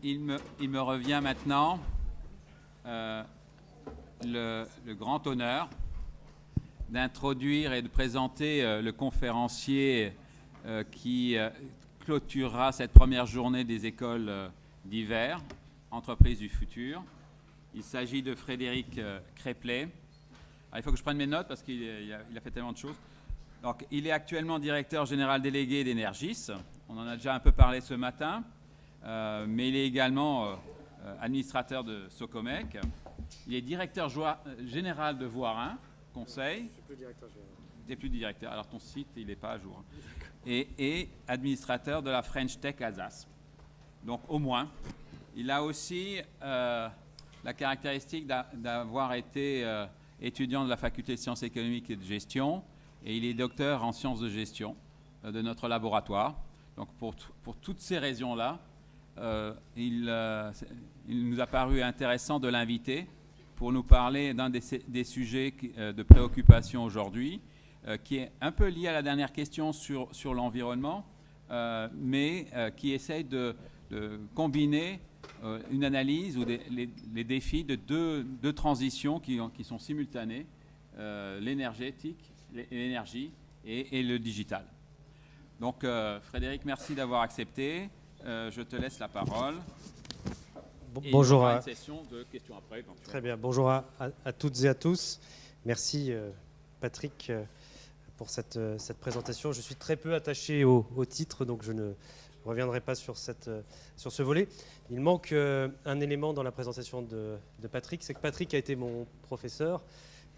il me revient maintenant le grand honneur d'introduire et de présenter le conférencier qui clôturera cette première journée des écoles d'hiver, Entreprises du futur. Il s'agit de Frédéric Créplet. Il faut que je prenne mes notes parce qu'il a fait tellement de choses. Donc, il est actuellement directeur général délégué d'Energis. On en a déjà un peu parlé ce matin, mais il est également administrateur de Socomec. Il est directeur général de Voirin, conseil. Je suis plus directeur général. Tu n'es plus directeur, alors ton site, il n'est pas à jour. Et administrateur de la French Tech Alsace. Donc, au moins. Il a aussi la caractéristique d'avoir été étudiant de la faculté de sciences économiques et de gestion, et il est docteur en sciences de gestion de notre laboratoire. Donc pour toutes ces raisons-là, il nous a paru intéressant de l'inviter pour nous parler d'un des sujets de préoccupation aujourd'hui, qui est un peu lié à la dernière question sur l'environnement, mais qui essaye de combiner une analyse ou les défis de deux transitions qui sont simultanées, l'énergie et le digital. Donc Frédéric, merci d'avoir accepté. Je te laisse la parole. Bonjour à une session de questions après. Très bien. Bonjour à toutes et à tous. Merci Patrick pour cette présentation. Je suis très peu attaché au titre, donc je ne reviendrai pas sur ce volet. Il manque un élément dans la présentation de Patrick, c'est que Patrick a été mon professeur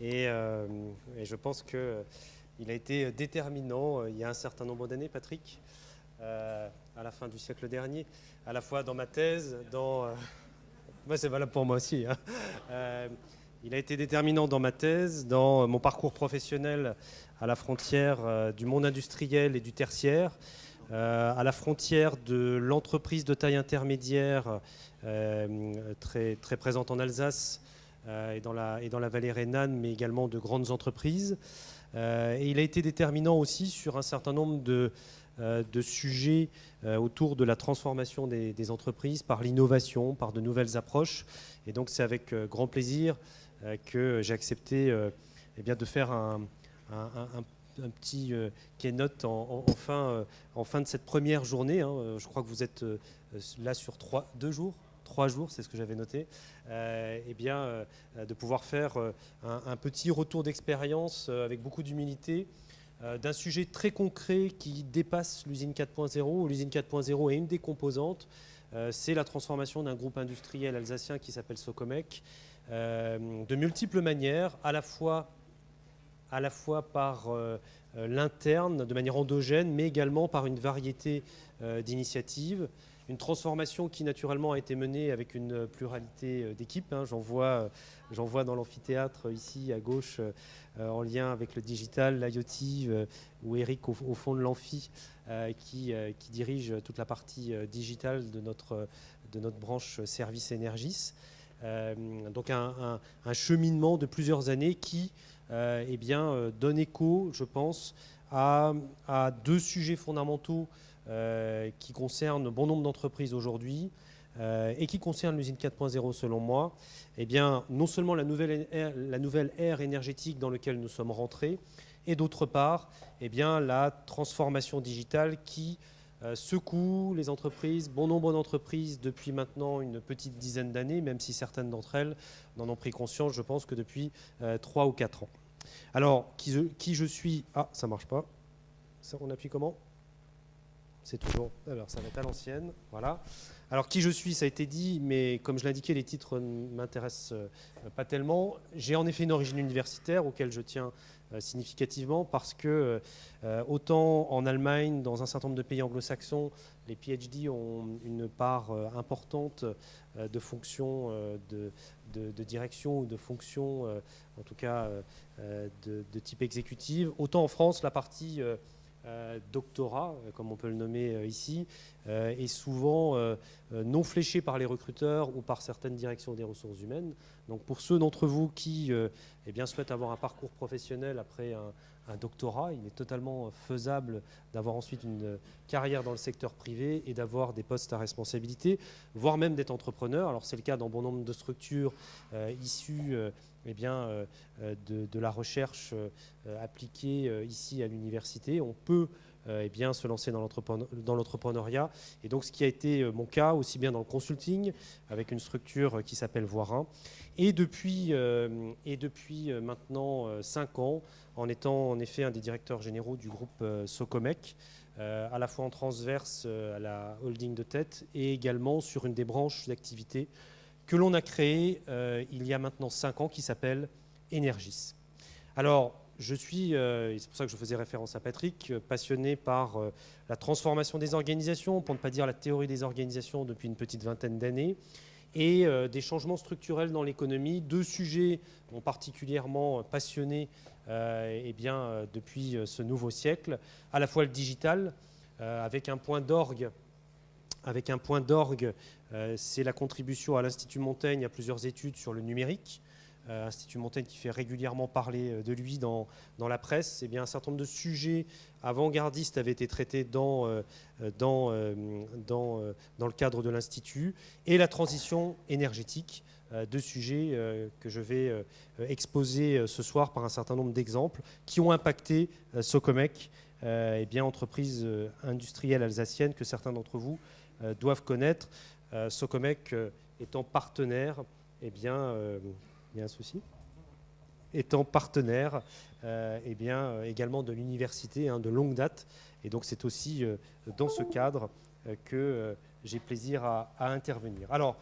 et je pense qu'il a été déterminant il y a un certain nombre d'années, Patrick, à la fin du siècle dernier, à la fois dans ma thèse, moi c'est valable pour moi aussi, hein. Il a été déterminant dans ma thèse, dans mon parcours professionnel à la frontière du monde industriel et du tertiaire, à la frontière de l'entreprise de taille intermédiaire très, très présente en Alsace et dans la vallée rhénane, mais également de grandes entreprises. Et il a été déterminant aussi sur un certain nombre de sujets autour de la transformation des entreprises par l'innovation, par de nouvelles approches. Et donc c'est avec grand plaisir que j'ai accepté de faire un petit keynote en fin de cette première journée. Je crois que vous êtes là sur 3 jours, c'est ce que j'avais noté. De pouvoir faire un petit retour d'expérience avec beaucoup d'humilité d'un sujet très concret qui dépasse l'usine 4.0. L'usine 4.0 est une des composantes. C'est la transformation d'un groupe industriel alsacien qui s'appelle Socomec, de multiples manières, à la fois par l'interne, de manière endogène, mais également par une variété d'initiatives. Une transformation qui naturellement a été menée avec une pluralité d'équipes. J'en vois dans l'amphithéâtre ici à gauche, en lien avec le digital, l'IoT, ou Eric au fond de l'amphi, qui dirige toute la partie digitale de notre branche service Energis. Donc un cheminement de plusieurs années qui donne écho, je pense, à deux sujets fondamentaux qui concernent bon nombre d'entreprises aujourd'hui et qui concernent l'usine 4.0 selon moi. Non seulement la nouvelle ère énergétique dans laquelle nous sommes rentrés, et d'autre part la transformation digitale qui secoue les entreprises, bon nombre d'entreprises depuis maintenant une petite dizaine d'années, même si certaines d'entre elles n'en ont pris conscience, je pense, que depuis 3 ou 4 ans. Alors, qui je suis ? Ah, ça ne marche pas. Ça, on appuie comment ? C'est toujours... Alors, ça va être à l'ancienne. Voilà. Alors, qui je suis, ça a été dit, mais comme je l'indiquais, les titres ne m'intéressent pas tellement. J'ai en effet une origine universitaire auquel je tiens significativement parce que autant en Allemagne, dans un certain nombre de pays anglo-saxons, les PhD ont une part importante de fonctions de direction ou de fonctions, en tout cas de type exécutive. Autant en France, la partie doctorat, comme on peut le nommer ici, est souvent non fléchée par les recruteurs ou par certaines directions des ressources humaines. Donc pour ceux d'entre vous qui souhaitent avoir un parcours professionnel après un doctorat. Il est totalement faisable d'avoir ensuite une carrière dans le secteur privé et d'avoir des postes à responsabilité, voire même d'être entrepreneur. Alors c'est le cas dans bon nombre de structures issues de la recherche appliquée ici à l'université. On peut se lancer dans l'entrepreneuriat. Et donc ce qui a été mon cas, aussi bien dans le consulting, avec une structure qui s'appelle Voirin, et depuis maintenant 5 ans, en étant en effet un des directeurs généraux du groupe Socomec, à la fois en transverse à la holding de tête et également sur une des branches d'activité que l'on a créée il y a maintenant 5 ans, qui s'appelle Energis. Alors, je suis, et c'est pour ça que je faisais référence à Patrick, passionné par la transformation des organisations, pour ne pas dire la théorie des organisations depuis une petite vingtaine d'années, et des changements structurels dans l'économie. 2 sujets m'ont particulièrement passionné depuis ce nouveau siècle, à la fois le digital, avec un point d'orgue, c'est la contribution à l'Institut Montaigne à plusieurs études sur le numérique. Institut Montaigne qui fait régulièrement parler de lui dans la presse. Eh bien, un certain nombre de sujets avant-gardistes avaient été traités dans le cadre de l'Institut, et la transition énergétique, 2 sujets que je vais exposer ce soir par un certain nombre d'exemples qui ont impacté Socomec, entreprise industrielle alsacienne que certains d'entre vous doivent connaître. Socomec étant partenaire, il y a un souci. Étant partenaire également de l'université de longue date. Et donc c'est aussi dans ce cadre que j'ai plaisir à intervenir. Alors,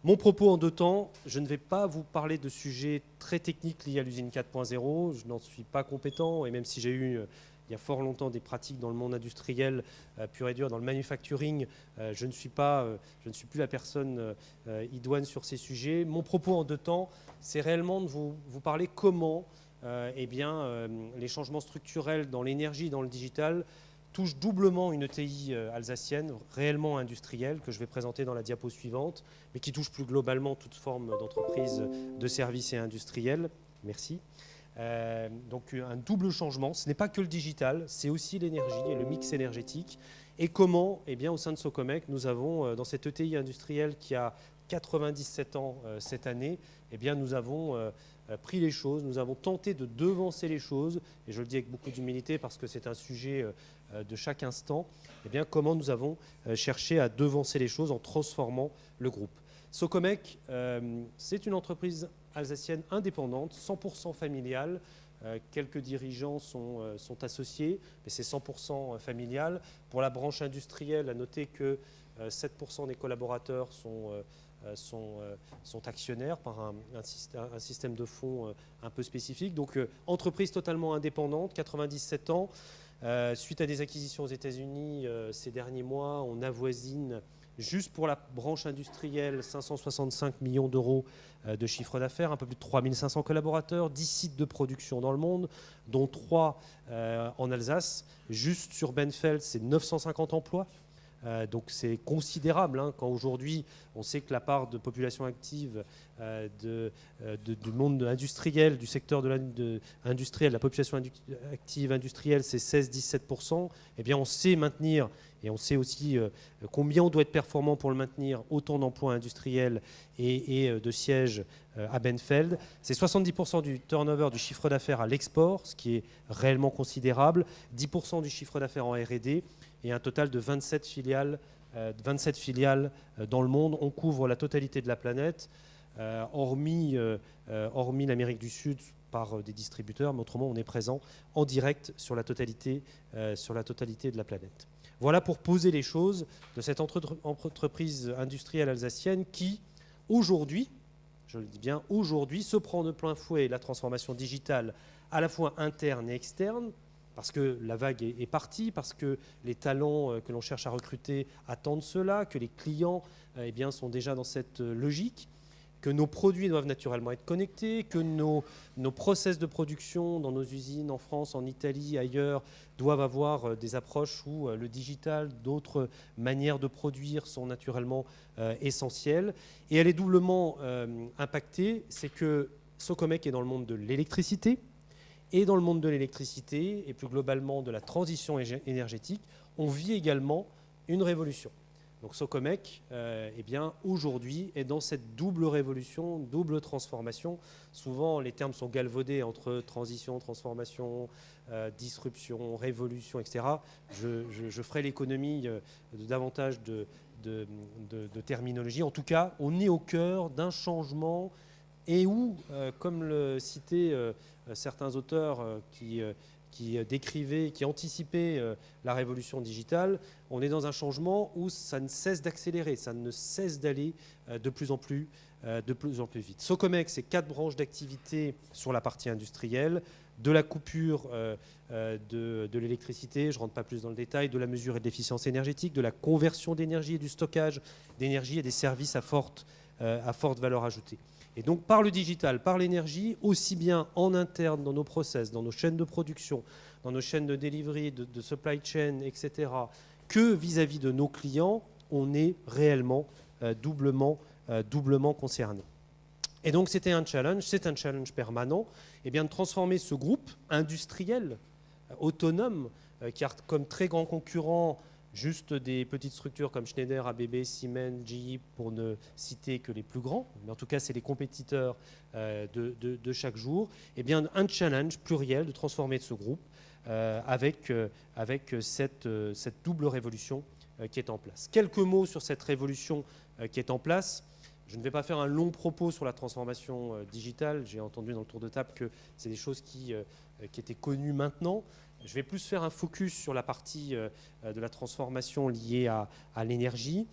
mon propos en 2 temps, je ne vais pas vous parler de sujets très techniques liés à l'usine 4.0. Je n'en suis pas compétent, et même si j'ai eu il y a fort longtemps des pratiques dans le monde industriel pur et dur, dans le manufacturing, je ne suis plus la personne idoine sur ces sujets. Mon propos en 2 temps, c'est réellement de vous parler comment les changements structurels dans l'énergie et dans le digital touchent doublement une ETI alsacienne, réellement industrielle, que je vais présenter dans la diapo suivante, mais qui touche plus globalement toute forme d'entreprise de services et industriels. Merci. Donc un double changement, ce n'est pas que le digital, c'est aussi l'énergie et le mix énergétique. Et comment, au sein de Socomec, nous avons, dans cette ETI industrielle qui a 97 ans cette année, nous avons pris les choses, nous avons tenté de devancer les choses, et je le dis avec beaucoup d'humilité parce que c'est un sujet de chaque instant, comment nous avons cherché à devancer les choses en transformant le groupe. Socomec, c'est une entreprise alsacienne indépendante, 100% familiale. Quelques dirigeants sont associés, mais c'est 100% familial. Pour la branche industrielle, à noter que 7% des collaborateurs sont actionnaires par un système de fonds un peu spécifique. Donc, entreprise totalement indépendante, 97 ans. Suite à des acquisitions aux États-Unis ces derniers mois, on avoisine, juste pour la branche industrielle, 565 millions d'euros de chiffre d'affaires, un peu plus de 3500 collaborateurs, 10 sites de production dans le monde, dont 3 en Alsace. Juste sur Benfeld, c'est 950 emplois. Donc c'est considérable quand aujourd'hui on sait que la part de population active du monde industriel, du secteur industriel, la population active industrielle, c'est 16-17%. On sait maintenir, et on sait aussi combien on doit être performant pour le maintenir, autant d'emplois industriels et de sièges à Benfeld. C'est 70% du turnover du chiffre d'affaires à l'export, ce qui est réellement considérable, 10% du chiffre d'affaires en R&D, et un total de 27 filiales dans le monde. On couvre la totalité de la planète, hormis l'Amérique du Sud par des distributeurs, mais autrement on est présent en direct sur la totalité de la planète. Voilà pour poser les choses de cette entreprise industrielle alsacienne qui, aujourd'hui, je le dis bien, aujourd'hui, se prend de plein fouet la transformation digitale à la fois interne et externe, parce que la vague est partie, parce que les talents que l'on cherche à recruter attendent cela, que les clients sont déjà dans cette logique, que nos produits doivent naturellement être connectés, que nos process de production dans nos usines en France, en Italie, ailleurs, doivent avoir des approches où le digital, d'autres manières de produire sont naturellement essentielles. Et elle est doublement impactée, c'est que Socomec est dans le monde de l'électricité, Et dans le monde de l'électricité, et plus globalement de la transition énergétique, on vit également une révolution. Donc Socomec, aujourd'hui, est dans cette double révolution, double transformation. Souvent, les termes sont galvaudés entre transition, transformation, disruption, révolution, etc. Je ferai l'économie de davantage de terminologie. En tout cas, on est au cœur d'un changement et où, comme le citaient certains auteurs qui décrivaient, qui anticipaient la révolution digitale, on est dans un changement où ça ne cesse d'accélérer, ça ne cesse d'aller de plus en plus vite. Socomec, c'est 4 branches d'activité sur la partie industrielle, de la coupure de l'électricité, je ne rentre pas plus dans le détail, de la mesure et de l'efficience énergétique, de la conversion d'énergie et du stockage d'énergie et des services à forte valeur ajoutée. Et donc par le digital, par l'énergie, aussi bien en interne dans nos process, dans nos chaînes de production, dans nos chaînes de delivery, de supply chain, etc., que vis-à-vis de nos clients, on est réellement doublement concerné. Et donc c'est un challenge permanent, de transformer ce groupe industriel, autonome, qui a comme très grand concurrent juste des petites structures comme Schneider, ABB, Siemens, GE, pour ne citer que les plus grands, mais en tout cas c'est les compétiteurs de chaque jour, un challenge pluriel de transformer ce groupe avec cette double révolution qui est en place. Quelques mots sur cette révolution qui est en place. Je ne vais pas faire un long propos sur la transformation digitale. J'ai entendu dans le tour de table que c'est des choses qui étaient connues maintenant. Je vais plus faire un focus sur la partie de la transformation liée à l'énergie.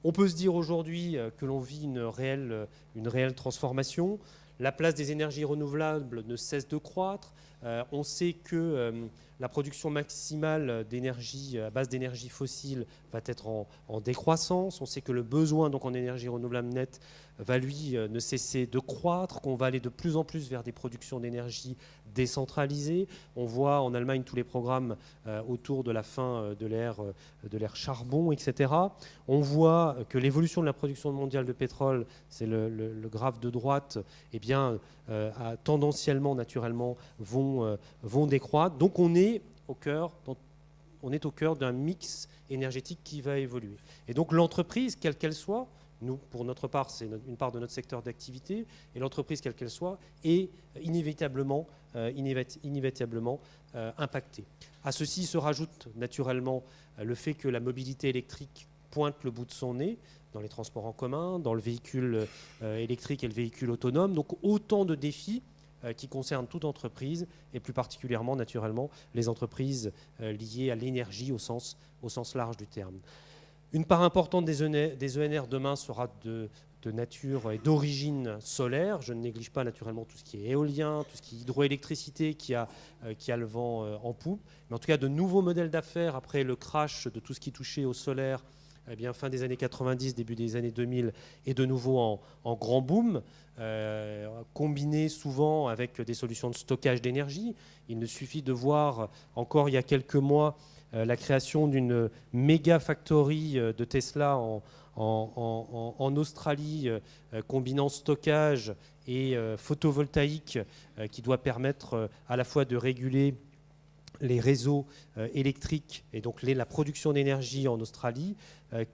On peut se dire aujourd'hui que l'on vit une réelle transformation. La place des énergies renouvelables ne cesse de croître. On sait que la production maximale d'énergie à base d'énergie fossile va être en décroissance. On sait que le besoin donc en énergie renouvelable nette va lui ne cesser de croître, qu'on va aller de plus en plus vers des productions d'énergie décentralisées. On voit en Allemagne tous les programmes autour de la fin de l'ère charbon, etc. On voit que l'évolution de la production mondiale de pétrole, c'est le graphe de droite, tendanciellement, naturellement, vont décroître. Donc on est au cœur d'un mix énergétique qui va évoluer. Et donc l'entreprise, quelle qu'elle soit, nous, pour notre part, c'est une part de notre secteur d'activité, et l'entreprise, quelle qu'elle soit, est inévitablement impactée. À ceci se rajoute naturellement le fait que la mobilité électrique pointe le bout de son nez dans les transports en commun, dans le véhicule électrique et le véhicule autonome. Donc autant de défis qui concernent toute entreprise, et plus particulièrement, naturellement, les entreprises liées à l'énergie au sens large du terme. Une part importante des ENR demain sera de nature et d'origine solaire. Je ne néglige pas naturellement tout ce qui est éolien, tout ce qui est hydroélectricité qui a le vent en poupe. Mais en tout cas, de nouveaux modèles d'affaires après le crash de tout ce qui touchait au solaire, fin des années 90, début des années 2000, et de nouveau en grand boom, combiné souvent avec des solutions de stockage d'énergie. Il ne suffit de voir encore il y a quelques mois la création d'une méga factory de Tesla en Australie, combinant stockage et photovoltaïque, qui doit permettre à la fois de réguler les réseaux électriques et donc la production d'énergie en Australie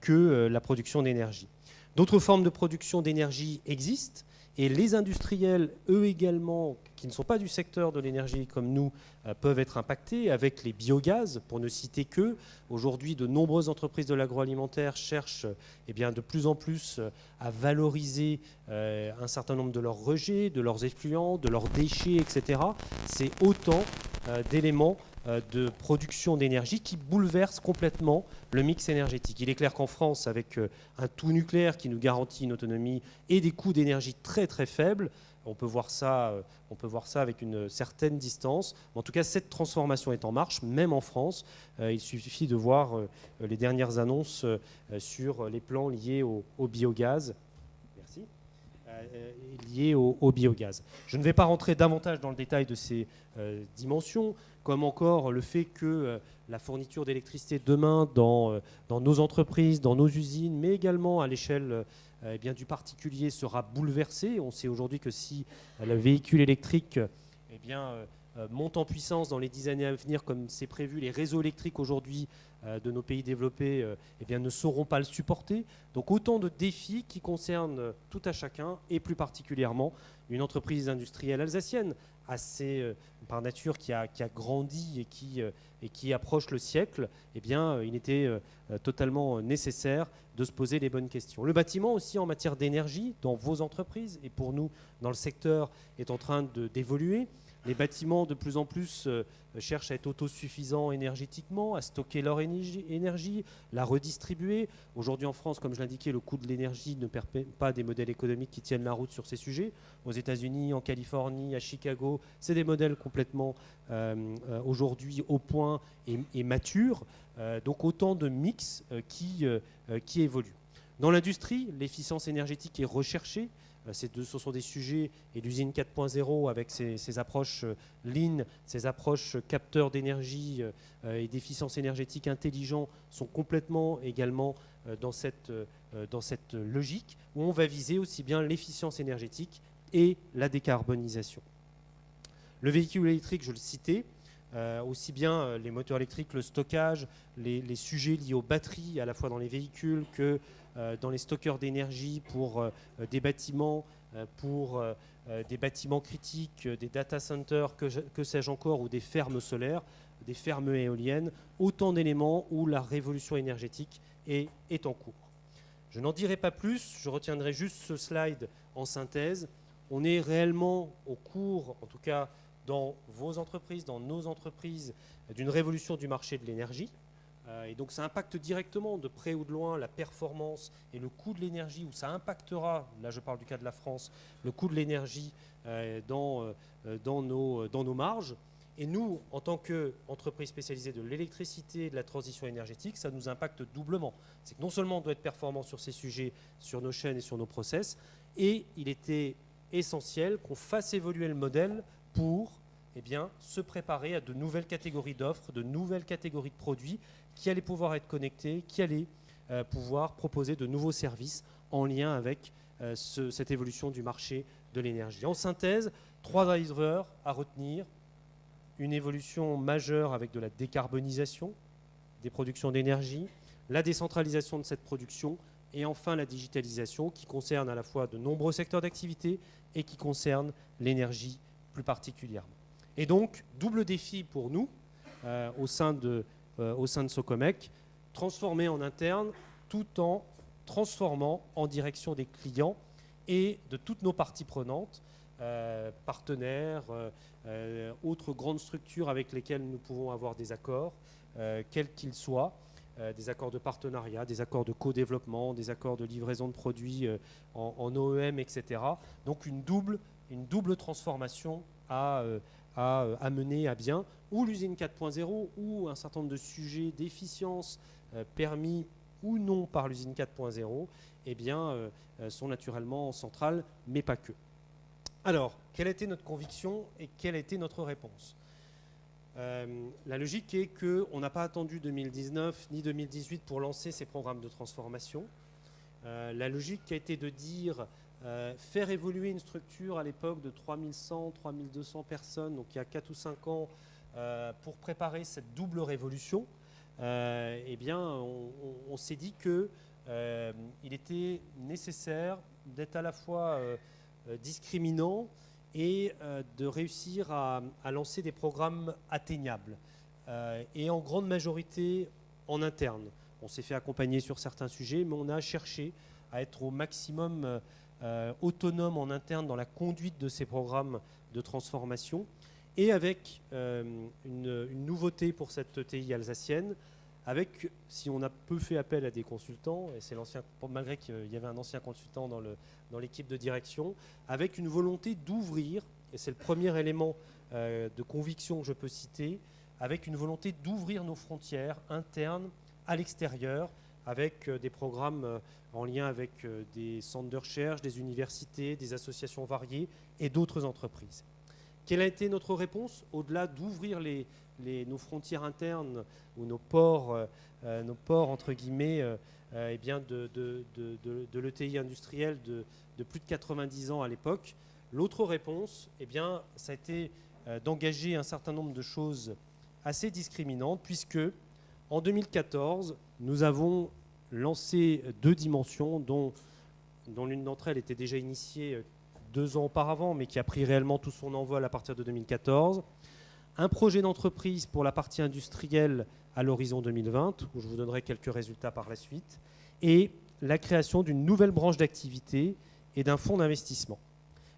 que la production d'énergie. D'autres formes de production d'énergie existent, et les industriels, eux également, qui ne sont pas du secteur de l'énergie comme nous, peuvent être impactés avec les biogaz, pour ne citer que. Aujourd'hui, de nombreuses entreprises de l'agroalimentaire cherchent de plus en plus à valoriser un certain nombre de leurs rejets, de leurs effluents, de leurs déchets, etc. C'est autant d'éléments de production d'énergie qui bouleversent complètement le mix énergétique. Il est clair qu'en France, avec un tout nucléaire qui nous garantit une autonomie et des coûts d'énergie très très faibles, on peut voir ça avec une certaine distance. En tout cas, cette transformation est en marche, même en France. Il suffit de voir les dernières annonces sur les plans liés au biogaz. Merci. Liés au biogaz. Je ne vais pas rentrer davantage dans le détail de ces dimensions, comme encore le fait que la fourniture d'électricité demain dans nos entreprises, dans nos usines, mais également à l'échelle du particulier sera bouleversée. On sait aujourd'hui que si le véhicule électrique montent en puissance dans les 10 années à venir, comme c'est prévu, les réseaux électriques aujourd'hui de nos pays développés eh bien, ne sauront pas le supporter. Donc autant de défis qui concernent tout à chacun, et plus particulièrement une entreprise industrielle alsacienne, assez par nature qui a grandi et qui approche le siècle. Eh bien, il était totalement nécessaire de se poser les bonnes questions. Le bâtiment aussi en matière d'énergie, dans vos entreprises, et pour nous, dans le secteur, est en train d'évoluer. Les bâtiments, de plus en plus, cherchent à être autosuffisants énergétiquement, à stocker leur énergie, la redistribuer. Aujourd'hui en France, comme je l'indiquais, le coût de l'énergie ne permet pas des modèles économiques qui tiennent la route sur ces sujets. Aux États-Unis, en Californie, à Chicago, c'est des modèles complètement aujourd'hui au point et matures. Donc autant de mix qui évoluent. Dans l'industrie, l'efficience énergétique est recherchée. Ce sont des sujets, et l'usine 4.0 avec ses approches lean, ses approches capteurs d'énergie et d'efficience énergétique intelligents sont complètement également dans cette logique où on va viser aussi bien l'efficience énergétique et la décarbonisation. Le véhicule électrique, je le citais, aussi bien les moteurs électriques, le stockage, les sujets liés aux batteries, à la fois dans les véhicules que dans les stockeurs d'énergie pour des bâtiments, pour des bâtiments critiques, des data centers, que sais-je encore, ou des fermes solaires, des fermes éoliennes, autant d'éléments où la révolution énergétique est en cours. Je n'en dirai pas plus, je retiendrai juste ce slide en synthèse. On est réellement au cours, en tout cas dans vos entreprises, dans nos entreprises, d'une révolution du marché de l'énergie. Et donc ça impacte directement, de près ou de loin, la performance et le coût de l'énergie, où ça impactera, là je parle du cas de la France, le coût de l'énergie dans nos marges. Et nous, en tant qu'entreprise spécialisée de l'électricité et de la transition énergétique, ça nous impacte doublement. C'est que non seulement on doit être performant sur ces sujets, sur nos chaînes et sur nos process, et il était essentiel qu'on fasse évoluer le modèle pour se préparer à de nouvelles catégories d'offres, de nouvelles catégories de produits qui allaient pouvoir être connectés, qui allaient pouvoir proposer de nouveaux services en lien avec cette évolution du marché de l'énergie. En synthèse, 3 drivers à retenir. Une évolution majeure avec de la décarbonisation des productions d'énergie, la décentralisation de cette production et enfin la digitalisation qui concerne à la fois de nombreux secteurs d'activité et qui concerne l'énergie plus particulièrement. Et donc, double défi pour nous au sein de Socomec, transformer en interne tout en transformant en direction des clients et de toutes nos parties prenantes, partenaires, autres grandes structures avec lesquelles nous pouvons avoir des accords, quels qu'ils soient, des accords de partenariat, des accords de co-développement, des accords de livraison de produits en OEM, etc. Donc une double transformation à mener à bien, ou l'usine 4.0, ou un certain nombre de sujets d'efficience permis ou non par l'usine 4.0, sont naturellement centrales, mais pas que. Alors, quelle a été notre conviction et quelle a été notre réponse ? La logique est qu'on n'a pas attendu 2019 ni 2018 pour lancer ces programmes de transformation. La logique a été de dire faire évoluer une structure à l'époque de 3100, 3200 personnes, donc il y a 4 ou 5 ans, pour préparer cette double révolution, on s'est dit qu'il était nécessaire d'être à la fois discriminant et de réussir à lancer des programmes atteignables et en grande majorité en interne. On s'est fait accompagner sur certains sujets, mais on a cherché à être au maximum autonome en interne dans la conduite de ces programmes de transformation et avec une nouveauté pour cette TI alsacienne, avec, si on a peu fait appel à des consultants, et c'est l'ancien, malgré qu'il y avait un ancien consultant dans l'équipe de direction, avec une volonté d'ouvrir, et c'est le premier élément de conviction que je peux citer, avec une volonté d'ouvrir nos frontières internes à l'extérieur, avec des programmes en lien avec des centres de recherche, des universités, des associations variées et d'autres entreprises. Quelle a été notre réponse ? Au-delà d'ouvrir nos frontières internes ou nos ports entre guillemets, de l'ETI industrielle de plus de 90 ans à l'époque, l'autre réponse, ça a été d'engager un certain nombre de choses assez discriminantes, puisque en 2014, nous avons lancé 2 dimensions, dont l'une d'entre elles était déjà initiée 2 ans auparavant, mais qui a pris réellement tout son envol à partir de 2014. Un projet d'entreprise pour la partie industrielle à l'horizon 2020, où je vous donnerai quelques résultats par la suite, et la création d'une nouvelle branche d'activité et d'un fonds d'investissement.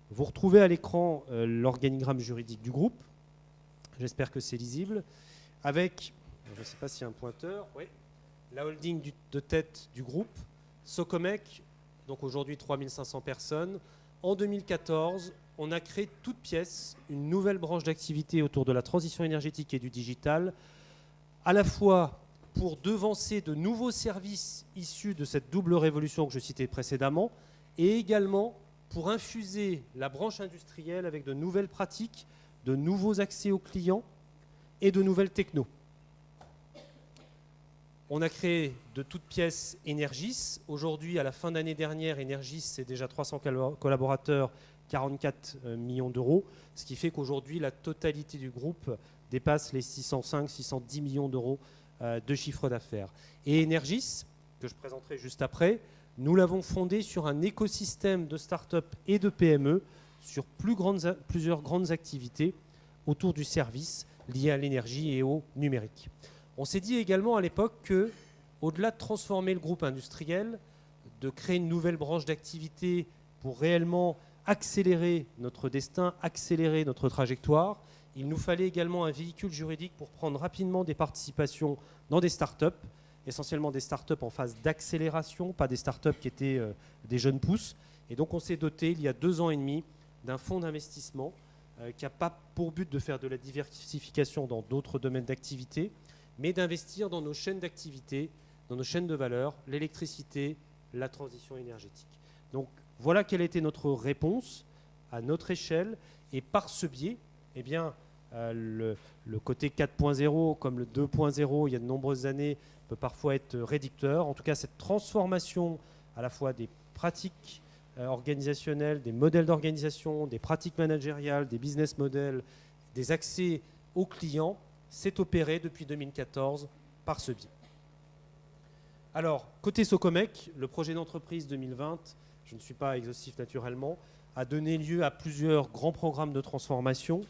Vous retrouvez à l'écran l'organigramme juridique du groupe. J'espère que c'est lisible. Avec, je ne sais pas s'il y a un pointeur, oui, la holding de tête du groupe, Socomec, donc aujourd'hui 3500 personnes. En 2014, on a créé toute pièce une nouvelle branche d'activité autour de la transition énergétique et du digital, à la fois pour devancer de nouveaux services issus de cette double révolution que je citais précédemment, et également pour infuser la branche industrielle avec de nouvelles pratiques, de nouveaux accès aux clients et de nouvelles technos. On a créé de toutes pièces Energis. Aujourd'hui, à la fin d'année dernière, Energis, c'est déjà 300 collaborateurs, 44 millions d'euros, ce qui fait qu'aujourd'hui, la totalité du groupe dépasse les 605-610 millions d'euros de chiffre d'affaires. Et Energis, que je présenterai juste après, nous l'avons fondé sur un écosystème de start-up et de PME, sur plusieurs grandes activités autour du service lié à l'énergie et au numérique. On s'est dit également à l'époque que, au-delà de transformer le groupe industriel, de créer une nouvelle branche d'activité pour réellement accélérer notre destin, accélérer notre trajectoire, il nous fallait également un véhicule juridique pour prendre rapidement des participations dans des start-up, essentiellement des start-up en phase d'accélération, pas des start-up qui étaient des jeunes pousses. Et donc on s'est doté, il y a 2 ans et demi, d'un fonds d'investissement qui n'a pas pour but de faire de la diversification dans d'autres domaines d'activité, mais d'investir dans nos chaînes d'activité, dans nos chaînes de valeur, l'électricité, la transition énergétique. Donc voilà quelle était notre réponse à notre échelle. Et par ce biais, eh bien, le côté 4.0 comme le 2.0, il y a de nombreuses années, peut parfois être réducteur. En tout cas, cette transformation à la fois des pratiques organisationnelles, des modèles d'organisation, des pratiques managériales, des business models, des accès aux clients, s'est opérée depuis 2014 par ce biais. Alors, côté Socomec, le projet d'entreprise 2020, je ne suis pas exhaustif naturellement, a donné lieu à plusieurs grands programmes de transformation,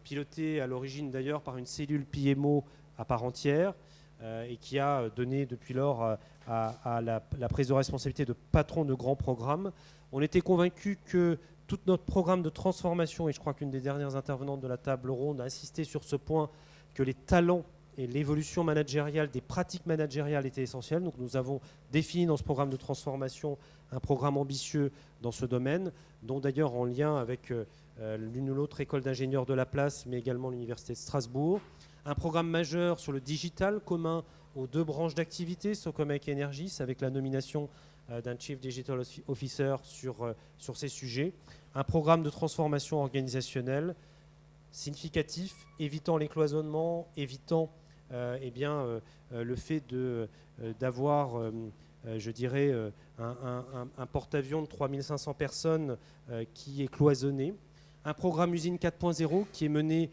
pilotés à l'origine d'ailleurs par une cellule PMO à part entière, et qui a donné depuis lors à la prise de responsabilité de patron de grands programmes. On était convaincus que tout notre programme de transformation, et je crois qu'une des dernières intervenantes de la table ronde a insisté sur ce point, que les talents et l'évolution managériale des pratiques managériales étaient essentielles. Donc nous avons défini dans ce programme de transformation un programme ambitieux dans ce domaine, dont d'ailleurs en lien avec l'une ou l'autre école d'ingénieurs de la place, mais également l'Université de Strasbourg. Un programme majeur sur le digital commun aux 2 branches d'activité, Socomec et Energis, avec la nomination d'un Chief Digital Officer sur ces sujets. Un programme de transformation organisationnelle significatif, évitant les cloisonnements, évitant le fait d'avoir, je dirais, un porte-avions de 3500 personnes qui est cloisonné. Un programme usine 4.0 qui est mené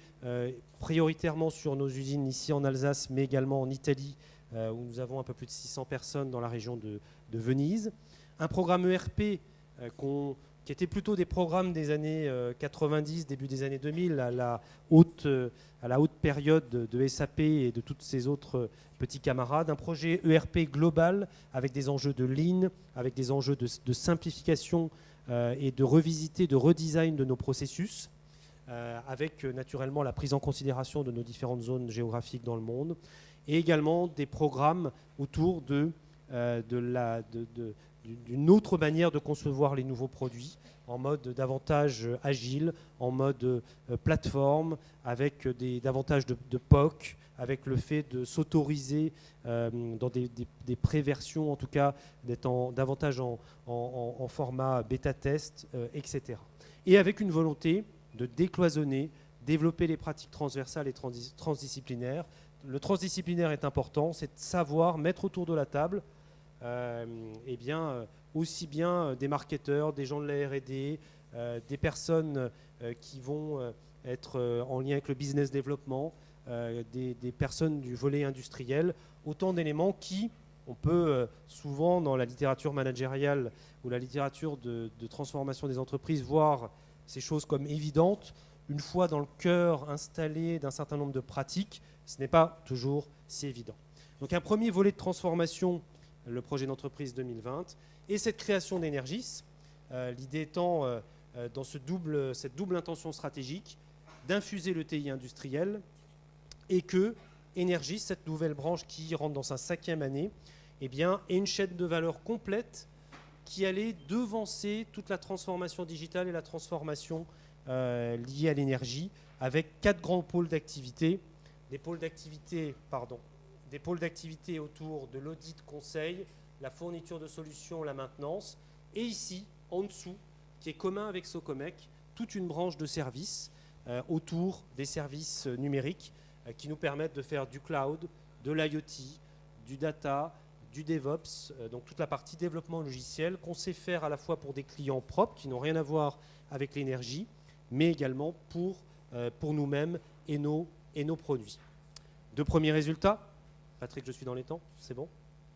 prioritairement sur nos usines ici en Alsace, mais également en Italie, où nous avons un peu plus de 600 personnes dans la région de Venise. Un programme ERP qui étaient plutôt des programmes des années 90, début des années 2000, à la haute période de SAP et de tous ces autres petits camarades. Un projet ERP global avec des enjeux de lean, avec des enjeux de simplification et de revisiter, de redesign de nos processus, avec naturellement la prise en considération de nos différentes zones géographiques dans le monde, et également des programmes autour d'une autre manière de concevoir les nouveaux produits, en mode davantage agile, en mode plateforme, avec davantage de POC, avec le fait de s'autoriser dans des pré-versions, en tout cas, d'être davantage en format bêta-test, etc. Et avec une volonté de décloisonner, développer les pratiques transversales et transdisciplinaires. Le transdisciplinaire est important, c'est de savoir mettre autour de la table aussi bien des marketeurs, des gens de la R&D, des personnes qui vont être en lien avec le business développement, des personnes du volet industriel, autant d'éléments qui, on peut souvent dans la littérature managériale ou la littérature de transformation des entreprises voir ces choses comme évidentes. Une fois dans le cœur installé d'un certain nombre de pratiques, ce n'est pas toujours si évident. Donc un premier volet de transformation, le projet d'entreprise 2020, et cette création d'Energis, l'idée étant dans cette double intention stratégique d'infuser le TI industriel et que Energis, cette nouvelle branche qui rentre dans sa 5e année, eh bien, est une chaîne de valeur complète qui allait devancer toute la transformation digitale et la transformation liée à l'énergie, avec 4 grands pôles d'activité, des pôles d'activité autour de l'audit conseil, la fourniture de solutions, la maintenance, et ici, en dessous, qui est commun avec Socomec, toute une branche de services autour des services numériques qui nous permettent de faire du cloud, de l'IoT, du data, du DevOps, donc toute la partie développement logiciel qu'on sait faire à la fois pour des clients propres qui n'ont rien à voir avec l'énergie, mais également pour nous-mêmes et nos produits. 2 premiers résultats. Patrick, je suis dans les temps, c'est bon ?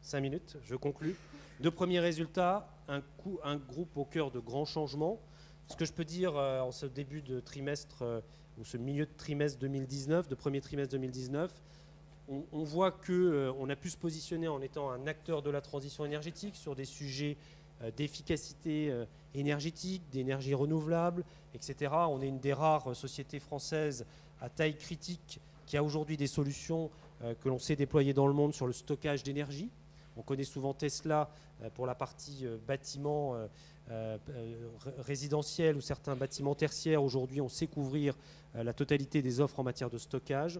5 minutes, je conclus. 2 premiers résultats, un groupe au cœur de grands changements. Ce que je peux dire en ce début de trimestre, ou ce milieu de trimestre 2019, de premier trimestre 2019, on voit qu'on a pu se positionner en étant un acteur de la transition énergétique sur des sujets d'efficacité énergétique, d'énergie renouvelable, etc. On est une des rares sociétés françaises à taille critique qui a aujourd'hui des solutions que l'on sait déployer dans le monde sur le stockage d'énergie. On connaît souvent Tesla pour la partie bâtiment résidentiel ou certains bâtiments tertiaires. Aujourd'hui, on sait couvrir la totalité des offres en matière de stockage.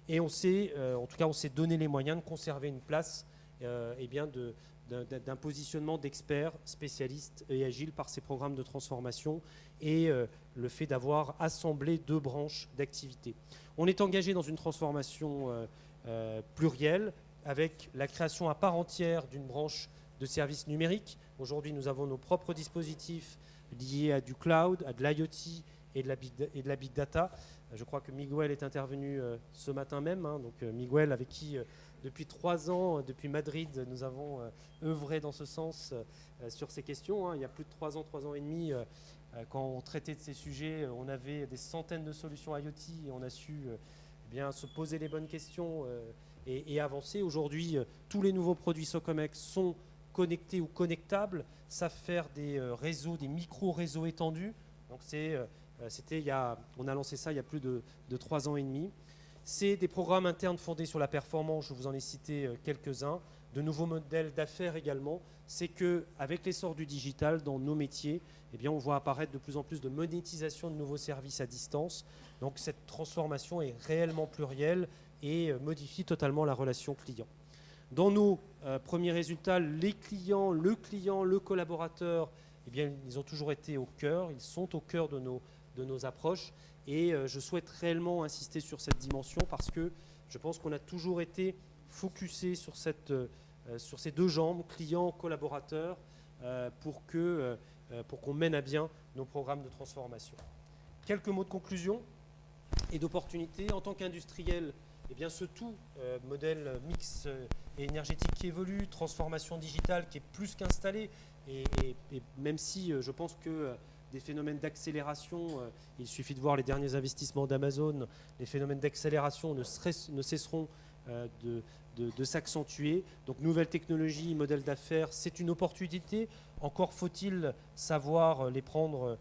Et on sait, en tout cas, on s'est donné les moyens de conserver une place d'un positionnement d'experts, spécialistes et agiles par ces programmes de transformation et le fait d'avoir assemblé 2 branches d'activité. On est engagé dans une transformation plurielle avec la création à part entière d'une branche de services numériques. Aujourd'hui, nous avons nos propres dispositifs liés à du cloud, à de l'IoT et de la big data. Je crois que Miguel est intervenu ce matin même. Donc Miguel, avec qui depuis 3 ans, depuis Madrid, nous avons œuvré dans ce sens sur ces questions. Il y a plus de 3 ans et demi, quand on traitait de ces sujets, on avait des centaines de solutions IoT et on a su bien se poser les bonnes questions et avancer. Aujourd'hui, tous les nouveaux produits Socomec sont connectés ou connectables, savent faire des réseaux, des micro-réseaux étendus. Donc on a lancé ça il y a plus de 3 ans et demi. C'est des programmes internes fondés sur la performance, je vous en ai cité quelques-uns, de nouveaux modèles d'affaires également. C'est qu'avec l'essor du digital dans nos métiers, eh bien, on voit apparaître de plus en plus de monétisation de nouveaux services à distance. Donc cette transformation est réellement plurielle et modifie totalement la relation client. Dans nos premiers résultats, les clients, le collaborateur, eh bien, ils ont toujours été au cœur, ils sont au cœur de nos approches. Et je souhaite réellement insister sur cette dimension parce que je pense qu'on a toujours été focusé sur ces 2 jambes, clients, collaborateurs, pour qu'on mène à bien nos programmes de transformation. Quelques mots de conclusion et d'opportunité. En tant qu'industriel, eh bien, ce tout, modèle mix et énergétique qui évolue, transformation digitale qui est plus qu'installée, et même si je pense que des phénomènes d'accélération, il suffit de voir les derniers investissements d'Amazon, les phénomènes d'accélération ne cesseront de s'accentuer. Donc nouvelles technologies, modèles d'affaires, c'est une opportunité. Encore faut-il savoir les prendre,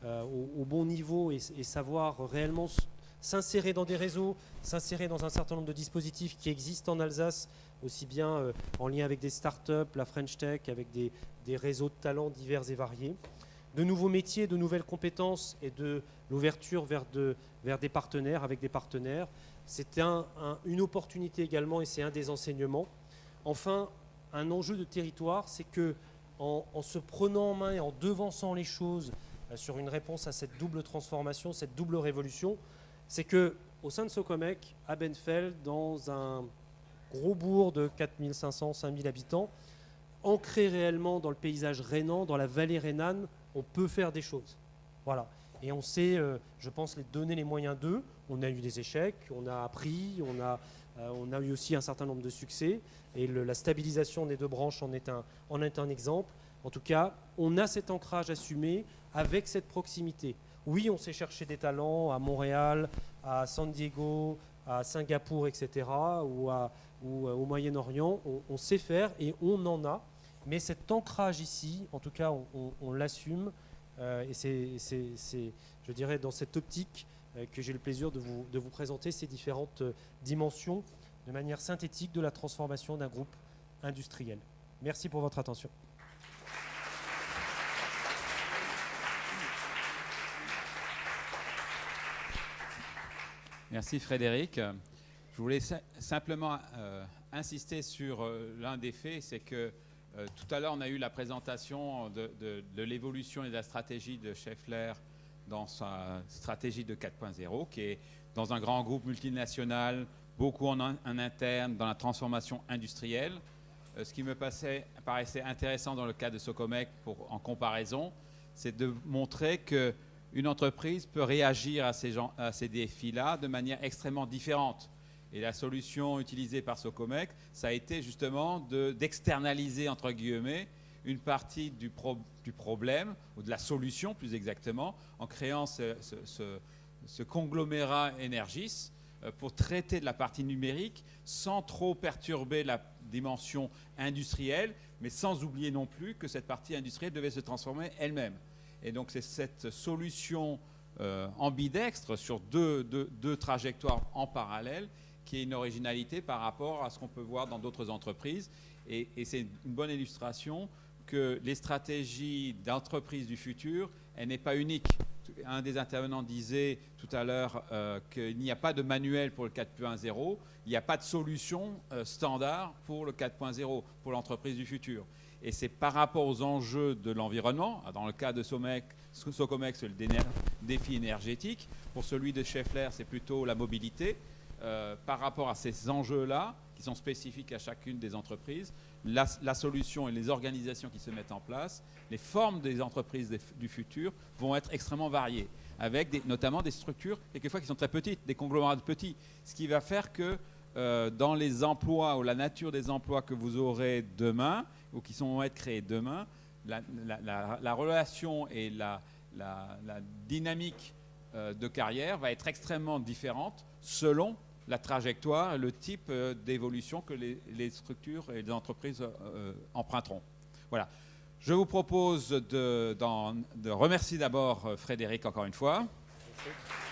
au bon niveau et savoir réellement s'insérer dans des réseaux, s'insérer dans un certain nombre de dispositifs qui existent en Alsace, aussi bien en lien avec des startups, la French Tech, avec des réseaux de talents divers et variés. De nouveaux métiers, de nouvelles compétences et de l'ouverture vers des partenaires, avec des partenaires. C'est une opportunité également et c'est un des enseignements. Enfin, un enjeu de territoire, c'est qu'en se prenant en main et en devançant les choses sur une réponse à cette double transformation, cette double révolution, c'est qu'au sein de Socomec, à Benfeld, dans un gros bourg de 4500, 5000 habitants, ancré réellement dans le paysage rhénan, dans la vallée rhénane, on peut faire des choses. Voilà. Et on sait, je pense, les donner les moyens d'eux. On a eu des échecs, on a appris, on a eu aussi un certain nombre de succès. Et la stabilisation des deux branches en est un exemple. En tout cas, on a cet ancrage assumé avec cette proximité. Oui, on sait chercher des talents à Montréal, à San Diego, à Singapour, etc., ou au Moyen-Orient. On sait faire et on en a. Mais cet ancrage ici, en tout cas, on l'assume. Et c'est, je dirais, dans cette optique que j'ai le plaisir de vous présenter ces différentes dimensions de manière synthétique de la transformation d'un groupe industriel. Merci pour votre attention. Merci Frédéric. Je voulais simplement insister sur l'un des faits, c'est que tout à l'heure on a eu la présentation de l'évolution et de la stratégie de Schaeffler dans sa stratégie de 4.0, qui est dans un grand groupe multinational, beaucoup en interne, dans la transformation industrielle. Ce qui me paraissait intéressant dans le cas de Socomec en comparaison, c'est de montrer qu'une entreprise peut réagir à ces défis-là de manière extrêmement différente. Et la solution utilisée par Socomec, ça a été justement d'externaliser, entre guillemets, une partie du problème, ou de la solution plus exactement, en créant ce conglomérat Energys pour traiter de la partie numérique sans trop perturber la dimension industrielle, mais sans oublier non plus que cette partie industrielle devait se transformer elle-même. Et donc c'est cette solution ambidextre sur deux trajectoires en parallèle qui est une originalité par rapport à ce qu'on peut voir dans d'autres entreprises. Et c'est une bonne illustration que les stratégies d'entreprise du futur, elle n'est pas unique. Un des intervenants disait tout à l'heure qu'il n'y a pas de manuel pour le 4.0, il n'y a pas de solution standard pour le 4.0, pour l'entreprise du futur. Et c'est par rapport aux enjeux de l'environnement. Dans le cas de Socomec, c'est le défi énergétique. Pour celui de Schaeffler, c'est plutôt la mobilité. Par rapport à ces enjeux-là, qui sont spécifiques à chacune des entreprises, la solution et les organisations qui se mettent en place, les formes des entreprises du futur vont être extrêmement variées, avec notamment des structures, quelquefois qui sont très petites, des conglomérats petits, ce qui va faire que dans les emplois ou la nature des emplois que vous aurez demain, ou qui vont être créés demain, la relation et la dynamique de carrière va être extrêmement différente selon la trajectoire et le type d'évolution que les structures et les entreprises emprunteront. Voilà. Je vous propose de remercier d'abord Frédéric encore une fois. Merci.